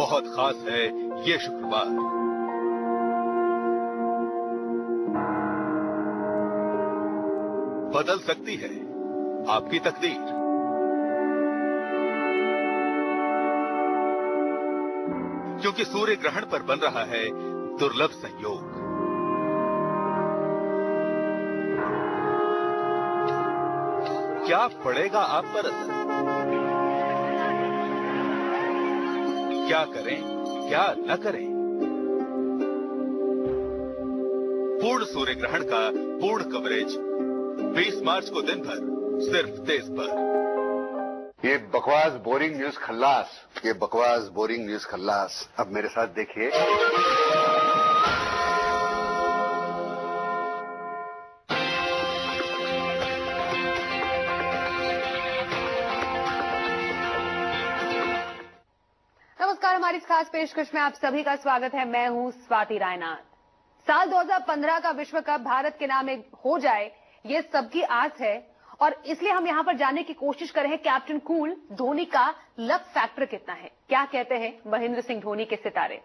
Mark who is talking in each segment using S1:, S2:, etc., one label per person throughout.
S1: बहुत खास है ये शुक्रवार। बदल सकती है आपकी तकदीर। क्योंकि सूर्य ग्रहण पर बन रहा है दुर्लभ संयोग। क्या पड़ेगा आप पर असर? क्या करें, क्या न करें? पूर्ण सूर्य ग्रहण का पूर्ण कवरेज 20 मार्च को दिन भर सिर्फ तेज पर।
S2: ये बकवास बोरिंग न्यूज खल्लास, ये बकवास बोरिंग न्यूज खल्लास। अब मेरे साथ देखिए।
S3: नमस्कार, हमारी इस खास पेशकश में आप सभी का स्वागत है। मैं हूं स्वाति रायनाथ। साल 2015 का विश्व कप भारत के नाम हो जाए, ये सबकी आस है और इसलिए हम यहां पर जानने की कोशिश कर रहे हैं कैप्टन कूल धोनी का लक फैक्टर कितना है, क्या कहते हैं महेंद्र सिंह धोनी के सितारे।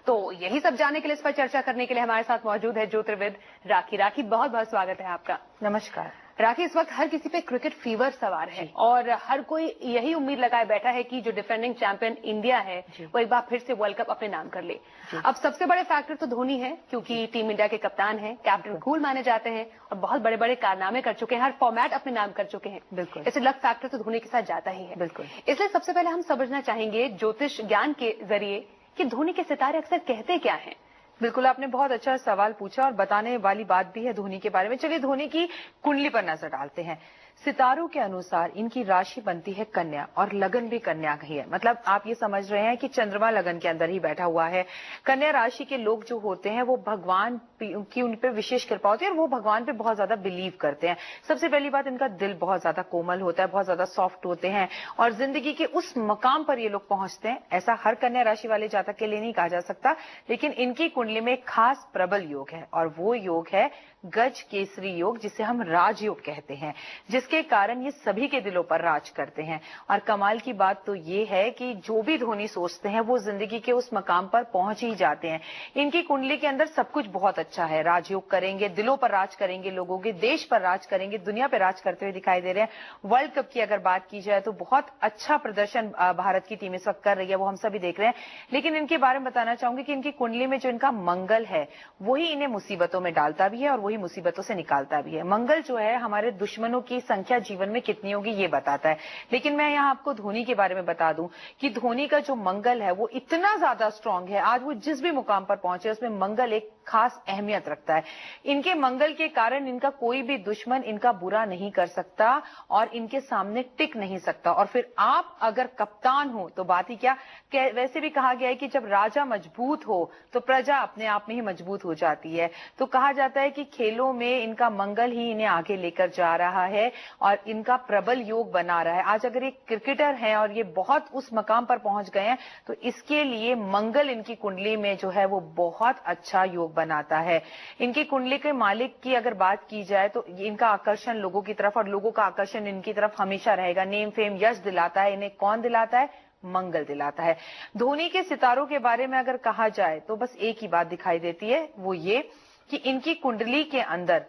S3: तो यही सब जानने के लिए, इस पर चर्चा करने के लिए हमारे साथ मौजूद है ज्योतिर्विद राखी। राखी, बहुत बहुत स्वागत है आपका।
S4: नमस्कार।
S3: राखी, इस वक्त हर किसी पे क्रिकेट फीवर सवार है और हर कोई यही उम्मीद लगाए बैठा है कि जो डिफेंडिंग चैंपियन इंडिया है वो एक बार फिर से वर्ल्ड कप अपने नाम कर ले। अब सबसे बड़े फैक्टर तो धोनी है, क्योंकि टीम इंडिया के कप्तान हैं, कैप्टन कूल माने जाते हैं और बहुत बड़े बड़े कारनामे कर चुके हैं, हर फॉर्मेट अपने नाम कर चुके हैं।
S4: बिल्कुल।
S3: ऐसे लक फैक्टर तो धोनी के साथ जाता ही है।
S4: बिल्कुल।
S3: इसलिए सबसे पहले हम समझना चाहेंगे ज्योतिष ज्ञान के जरिए कि धोनी के सितारे अक्सर कहते क्या हैं।
S4: बिल्कुल, आपने बहुत अच्छा सवाल पूछा और बताने वाली बात भी है धोनी के बारे में। चलिए धोनी की कुंडली पर नजर डालते हैं। सितारों के अनुसार इनकी राशि बनती है कन्या और लगन भी कन्या ही है। मतलब आप ये समझ रहे हैं कि चंद्रमा लगन के अंदर ही बैठा हुआ है। कन्या राशि के लोग जो होते हैं वो भगवान की उन पर विशेष कृपा होती है और वो भगवान पे बहुत ज्यादा बिलीव करते हैं। सबसे पहली बात, इनका दिल बहुत ज्यादा कोमल होता है, बहुत ज्यादा सॉफ्ट होते हैं और जिंदगी के उस मकाम पर ये लोग पहुंचते हैं। ऐसा हर कन्या राशि वाले जातक के लिए नहीं कहा जा सकता, लेकिन इनकी कुंडली में एक खास प्रबल योग है और वो योग है गज केसरी योग, जिसे हम राजयोग कहते हैं, जिसके कारण ये सभी के दिलों पर राज करते हैं। और कमाल की बात तो ये है कि जो भी धोनी सोचते हैं वो जिंदगी के उस मकाम पर पहुंच ही जाते हैं। इनकी कुंडली के अंदर सब कुछ बहुत अच्छा है। राजयोग करेंगे, दिलों पर राज करेंगे, लोगों के देश पर राज करेंगे, दुनिया पर राज करते हुए दिखाई दे रहे हैं। वर्ल्ड कप की अगर बात की जाए तो बहुत अच्छा प्रदर्शन भारत की टीम इस वक्त कर रही है, वो हम सभी देख रहे हैं। लेकिन इनके बारे में बताना चाहूंगी कि इनकी कुंडली में जो इनका मंगल है वही इन्हें मुसीबतों में डालता भी है और वही मुसीबतों से निकालता भी है। मंगल जो है हमारे दुश्मनों की संख्या जीवन में कितनी होगी ये बताता है। लेकिन मैं यहाँ आपको धोनी के बारे में बता दूं कि धोनी का जो मंगल है वो इतना ज्यादा स्ट्रांग है, आज वो जिस भी मुकाम पर पहुंचे उसमें मंगल एक खास अहमियत रखता है। इनके मंगल के कारण इनका कोई भी दुश्मन इनका बुरा नहीं कर सकता और इनके सामने टिक नहीं सकता। और फिर आप अगर कप्तान हो तो बात ही क्या। वैसे भी कहा गया है कि जब राजा मजबूत हो तो प्रजा अपने आप में ही मजबूत हो जाती है। तो कहा जाता है कि खेलों में इनका मंगल ही इन्हें आगे लेकर जा रहा है और इनका प्रबल योग बना रहा है। आज अगर एक क्रिकेटर है और ये बहुत उस मकाम पर पहुंच गए हैं तो इसके लिए मंगल इनकी कुंडली में जो है वो बहुत अच्छा योग बनाता है। इनकी कुंडली के मालिक की अगर बात की जाए तो इनका आकर्षण लोगों की तरफ और लोगों का आकर्षण इनकी तरफ हमेशा रहेगा। नेम फेम यश दिलाता है इन्हें। कौन दिलाता है? मंगल दिलाता है। धोनी के सितारों के बारे में अगर कहा जाए तो बस एक ही बात दिखाई देती है, वो ये कि इनकी कुंडली के अंदर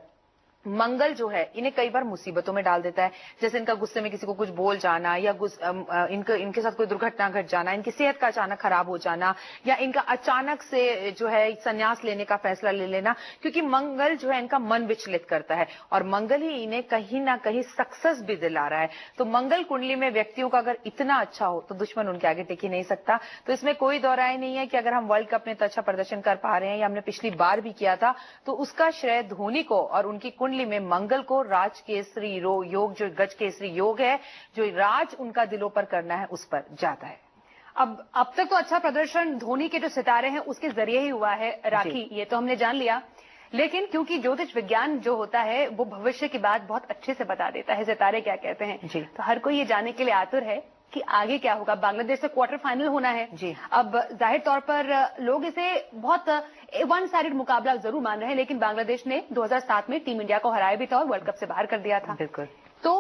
S4: मंगल जो है इन्हें कई बार मुसीबतों में डाल देता है। जैसे इनका गुस्से में किसी को कुछ बोल जाना या इनके साथ कोई दुर्घटना घट जाना, इनकी सेहत का अचानक खराब हो जाना या इनका अचानक से जो है संन्यास लेने का फैसला ले लेना, क्योंकि मंगल जो है इनका मन विचलित करता है और मंगल ही इन्हें कहीं ना कहीं सक्सेस भी दिला रहा है। तो मंगल कुंडली में व्यक्तियों का अगर इतना अच्छा हो तो दुश्मन उनके आगे टिक ही नहीं सकता। तो इसमें कोई दो राय नहीं है कि अगर हम वर्ल्ड कप में तो अच्छा प्रदर्शन कर पा रहे हैं या हमने पिछली बार भी किया था तो उसका श्रेय धोनी को और उनकी कुंडली में मंगल को, राज केसरी योग जो गज केसरी योग है, जो राज उनका दिलों पर करना है उस पर जाता है।
S3: अब तक तो अच्छा प्रदर्शन धोनी के जो सितारे हैं उसके जरिए ही हुआ है राखी, ये तो हमने जान लिया। लेकिन क्योंकि ज्योतिष विज्ञान जो होता है वो भविष्य की बात बहुत अच्छे से बता देता है, सितारे क्या कहते हैं जी, तो हर कोई ये जानने के लिए आतुर है कि आगे क्या होगा। बांग्लादेश से क्वार्टर फाइनल होना है जी। अब जाहिर तौर पर लोग इसे बहुत वन साइडेड मुकाबला जरूर मान रहे हैं, लेकिन बांग्लादेश ने 2007 में टीम इंडिया को हराया भी था और वर्ल्ड कप से बाहर कर दिया था।
S4: बिल्कुल।
S3: तो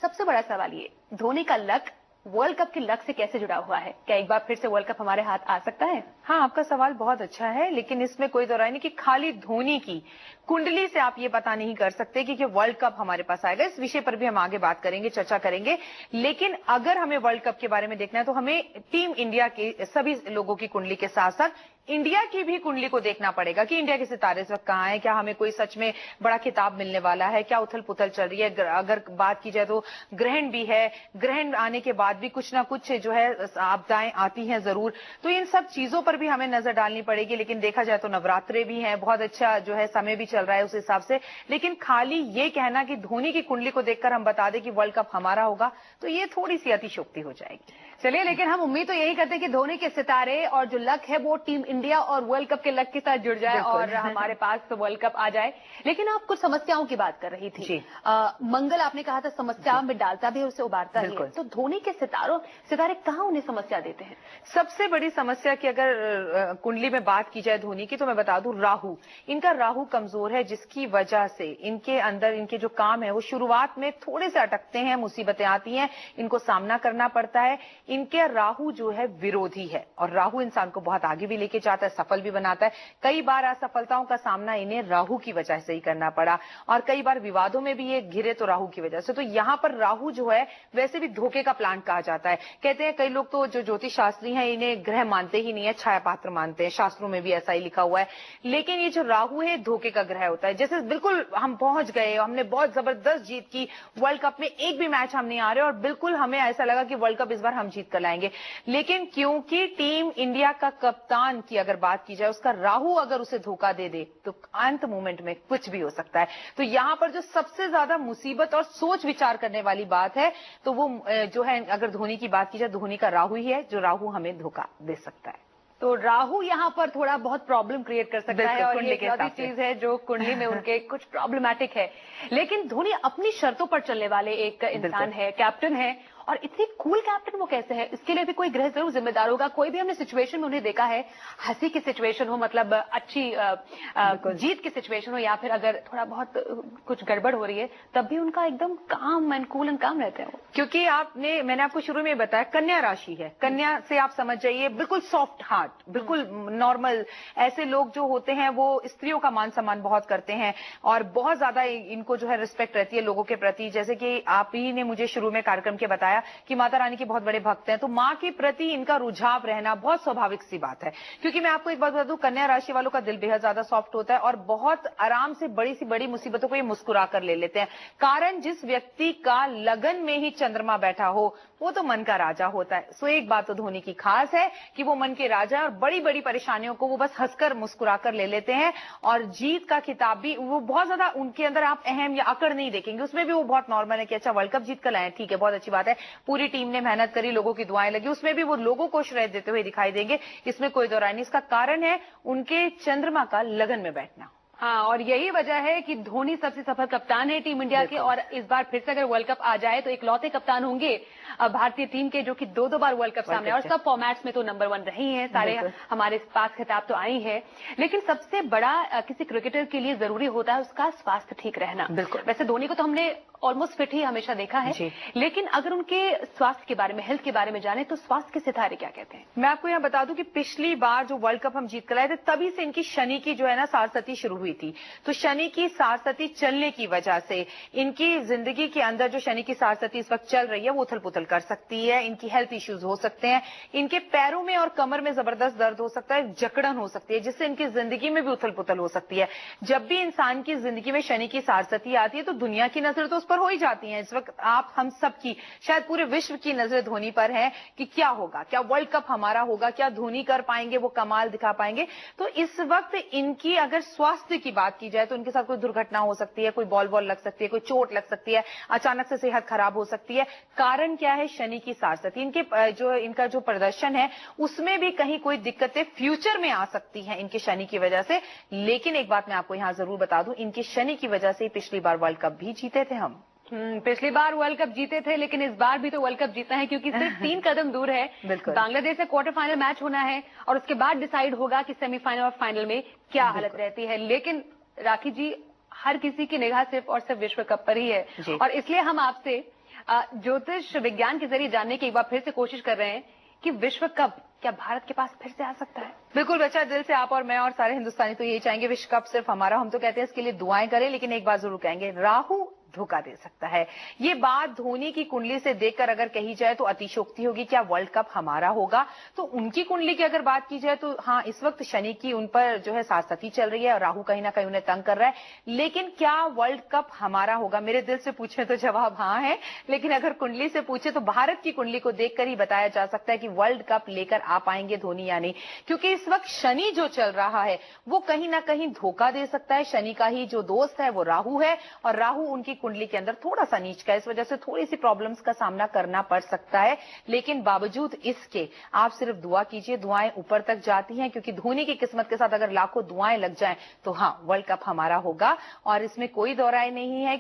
S3: सबसे बड़ा सवाल ये, धोनी का लक वर्ल्ड कप के लक से कैसे जुड़ा हुआ है? क्या एक बार फिर से वर्ल्ड कप हमारे हाथ आ सकता है?
S4: हाँ, आपका सवाल बहुत अच्छा है, लेकिन इसमें कोई दो राय नहीं कि खाली धोनी की कुंडली से आप ये पता नहीं कर सकते कि वर्ल्ड कप हमारे पास आएगा। इस विषय पर भी हम आगे बात करेंगे, चर्चा करेंगे। लेकिन अगर हमें वर्ल्ड कप के बारे में देखना है तो हमें टीम इंडिया के सभी लोगों की कुंडली के साथ साथ इंडिया की भी कुंडली को देखना पड़ेगा कि इंडिया के सितारे इस वक्त कहाँ हैं, क्या हमें कोई सच में बड़ा खिताब मिलने वाला है, क्या उथल पुथल चल रही है। अगर बात की जाए तो ग्रहण भी है, ग्रहण आने के बाद भी कुछ ना कुछ जो है आपदाएं आती हैं जरूर, तो इन सब चीजों पर भी हमें नजर डालनी पड़ेगी। लेकिन देखा जाए तो नवरात्रे भी हैं, बहुत अच्छा जो है समय भी चल रहा है उस हिसाब से। लेकिन खाली ये कहना कि धोनी की कुंडली को देखकर हम बता दें कि वर्ल्ड कप हमारा होगा, तो ये थोड़ी सी अतिशयोक्ति हो जाएगी।
S3: चलिए, लेकिन हम उम्मीद तो यही करते हैं कि धोनी के सितारे और जो लक है वो टीम इंडिया और वर्ल्ड कप के लक के साथ जुड़ जाए और हमारे पास तो वर्ल्ड कप आ जाए। लेकिन आप कुछ समस्याओं की बात कर रही थी। मंगल आपने कहा था समस्या में डालता भी है, उसे उबारता भी है। तो धोनी के सितारे कहाँ उन्हें समस्या देते हैं?
S4: सबसे बड़ी समस्या की अगर कुंडली में बात की जाए धोनी की, तो मैं बता दूं राहु, इनका राहु कमजोर है, जिसकी वजह से इनके अंदर इनके जो काम है वो शुरुआत में थोड़े से अटकते हैं, मुसीबतें आती हैं, इनको सामना करना पड़ता है। इनके राहु जो है विरोधी है और राहु इंसान को बहुत आगे भी लेके जाता है, सफल भी बनाता है। कई बार असफलताओं का सामना इन्हें राहु की वजह से ही करना पड़ा और कई बार विवादों में भी ये घिरे तो राहु की वजह से। तो यहाँ पर राहु जो है वैसे भी धोखे का प्लांट कहा जाता है। कहते हैं कई लोग तो जो ज्योतिष शास्त्री हैं इन्हें ग्रह मानते ही नहीं है, छाया पात्र मानते हैं, शास्त्रों में भी ऐसा ही लिखा हुआ है। लेकिन ये जो राहु है धोखे का ग्रह होता है। जैसे बिल्कुल हम पहुंच गए, हमने बहुत जबरदस्त जीत की, वर्ल्ड कप में एक भी मैच हम नहीं आ रहे और बिल्कुल हमें ऐसा लगा कि वर्ल्ड कप इस बार हम जीत कर लाएंगे। लेकिन क्योंकि टीम इंडिया का कप्तान की अगर बात की जाए, उसका राहु अगर उसे धोखा दे दे तो अंत मोमेंट में कुछ भी हो सकता है। तो यहां पर जो सबसे ज्यादा मुसीबत और सोच विचार करने वाली बात है तो वो जो है, अगर धोनी की बात की जाए, धोनी का राहु ही है जो राहु हमें धोखा दे सकता है।
S3: तो राहु यहाँ पर थोड़ा बहुत प्रॉब्लम क्रिएट कर सकता है और ये एक चीज है जो कुंडली में उनके कुछ प्रॉब्लमेटिक है। लेकिन धोनी अपनी शर्तों पर चलने वाले एक इंसान है, कैप्टन है, और इतनी कूल कैप्टन वो कैसे है, इसके लिए भी कोई ग्रह जरूर जिम्मेदार होगा। कोई भी हमने सिचुएशन में उन्हें देखा है, हंसी की सिचुएशन हो, मतलब अच्छी जीत की सिचुएशन हो, या फिर अगर थोड़ा बहुत कुछ गड़बड़ हो रही है, तब भी उनका एकदम काम एंड कूल एंड काम रहते हैं वो।
S4: क्योंकि मैंने आपको शुरू में बताया कन्या राशि है, कन्या से आप समझ जाइए बिल्कुल सॉफ्ट हार्ट, बिल्कुल नॉर्मल। ऐसे लोग जो होते हैं वो स्त्रियों का मान सम्मान बहुत करते हैं और बहुत ज्यादा इनको जो है रिस्पेक्ट रहती है लोगों के प्रति। जैसे कि आप ही ने मुझे शुरू में कार्यक्रम के बताया कि माता रानी के बहुत बड़े भक्त हैं, तो मां के प्रति इनका रुझाव रहना बहुत स्वाभाविक सी बात है। क्योंकि मैं आपको एक बात बता दूं, कन्या राशि वालों का दिल बेहद ज्यादा सॉफ्ट होता है और बहुत आराम से बड़ी सी बड़ी मुसीबतों को ये मुस्कुरा कर ले लेते हैं। कारण जिस व्यक्ति का लगन में ही चंद्रमा बैठा हो वो तो मन का राजा होता है। सो एक बात तो धोनी की खास है कि वो मन के राजा और बड़ी बड़ी परेशानियों को वो बस हंसकर मुस्कुरा कर ले लेते हैं। और जीत का खिताब भी वो बहुत ज्यादा उनके अंदर आप अहम या अकड़ नहीं देखेंगे, उसमें भी वो बहुत नॉर्मल है कि अच्छा वर्ल्ड कप जीत कर लाए, ठीक है, बहुत अच्छी बात है, पूरी टीम ने मेहनत करी, लोगों की दुआएं लगी, उसमें भी वो लोगों को श्रेय देते हुए दिखाई देंगे, इसमें कोई दो राय नहीं। इसका कारण है उनके चंद्रमा का लगन में बैठना।
S3: हाँ, और यही वजह है कि धोनी सबसे सफल कप्तान है टीम इंडिया के, और इस बार फिर से अगर वर्ल्ड कप आ जाए तो इकलौते कप्तान होंगे भारतीय टीम के जो कि दो बार वर्ल्ड कप सामने, और सब फॉर्मेट्स में तो नंबर 1 रही हैं, सारे हमारे पास खिताब तो आई है। लेकिन सबसे बड़ा किसी क्रिकेटर के लिए जरूरी होता है उसका स्वास्थ्य ठीक रहना। वैसे धोनी को तो हमने ऑलमोस्ट फिट ही हमेशा देखा है, लेकिन अगर उनके स्वास्थ्य के बारे में, हेल्थ के बारे में जाने तो स्वास्थ्य के सितारे क्या कहते हैं?
S4: मैं आपको यहाँ बता दूं कि पिछली बार जो वर्ल्ड कप हम जीत कर आए थे तभी से इनकी शनि की जो है ना सारसती शुरू हुई थी। तो शनि की सारसती चलने की वजह से इनकी जिंदगी के अंदर जो शनि की सारसती इस वक्त चल रही है वो उथल पुथल कर सकती है, इनकी हेल्थ इश्यूज हो सकते हैं, इनके पैरों में और कमर में जबरदस्त दर्द हो सकता है, जकड़न हो सकती है, जिससे इनकी जिंदगी में भी उथल पुथल हो सकती है। जब भी इंसान की जिंदगी में शनि की सारसती आती है तो दुनिया की नजर तो उस पर हो ही जाती है। इस वक्त आप हम सब की, शायद पूरे विश्व की नजर धोनी पर है कि क्या होगा, क्या वर्ल्ड कप हमारा होगा, क्या धोनी कर पाएंगे, वो कमाल दिखा पाएंगे। तो इस वक्त इनकी अगर स्वास्थ्य की बात की जाए तो उनके साथ कोई दुर्घटना हो सकती है, कोई बॉल लग सकती है, कोई चोट लग सकती है, अचानक से सेहत खराब हो सकती है। कारण क्या है? शनि की सारसती। इनका जो प्रदर्शन है उसमें भी कहीं कोई दिक्कतें फ्यूचर में आ सकती हैं इनके शनि की वजह से। लेकिन एक बात मैं आपको यहां जरूर बता दूं, इनके शनि की वजह से पिछली बार वर्ल्ड कप भी जीते थे हम।
S3: पिछली बार वर्ल्ड कप जीते थे, लेकिन इस बार भी तो वर्ल्ड कप जीतना है क्योंकि सिर्फ 3 कदम दूर है। बांग्लादेश से क्वार्टर फाइनल मैच होना है और उसके बाद डिसाइड होगा कि सेमीफाइनल और फाइनल में क्या हालत रहती है। लेकिन राखी जी, हर किसी की निगाह सिर्फ और सिर्फ विश्व कप पर ही है और इसलिए हम आपसे ज्योतिष विज्ञान के जरिए जानने की एक बार फिर से कोशिश कर रहे हैं कि विश्व कप क्या भारत के पास फिर से आ सकता है? बिल्कुल बच्चा, दिल से आप और मैं और सारे हिंदुस्तानी तो यही चाहेंगे विश्व कप सिर्फ हमारा। हम तो कहते हैं इसके लिए दुआएं करें, लेकिन एक बात जरूर कहेंगे, राहु धोखा दे सकता है। ये बात धोनी की कुंडली से देखकर अगर कही जाए तो अतिशोक्ति होगी। क्या वर्ल्ड कप हमारा होगा? तो उनकी कुंडली की अगर बात की जाए तो हाँ, इस वक्त शनि की उन पर जो है सासती चल रही है और राहु कहीं ना कहीं उन्हें तंग कर रहा है। लेकिन क्या वर्ल्ड कप हमारा होगा? मेरे दिल से पूछे तो जवाब हाँ है, लेकिन अगर कुंडली से पूछे तो भारत की कुंडली को देखकर ही बताया जा सकता है कि वर्ल्ड कप लेकर आ पाएंगे धोनी या नहीं। क्योंकि इस वक्त शनि जो चल रहा है वो कहीं ना कहीं धोखा दे सकता है। शनि का ही जो दोस्त है वो राहु है और राहु उनकी कुंडली के अंदर थोड़ा सा नीच का है, इस वजह से थोड़ी सी प्रॉब्लम्स का सामना करना पड़ सकता है। लेकिन बावजूद इसके आप सिर्फ दुआ कीजिए, दुआएं ऊपर तक जाती हैं, क्योंकि धोनी की किस्मत के साथ अगर लाखों दुआएं लग जाएं तो हाँ, वर्ल्ड कप हमारा होगा और इसमें कोई दो राय नहीं है।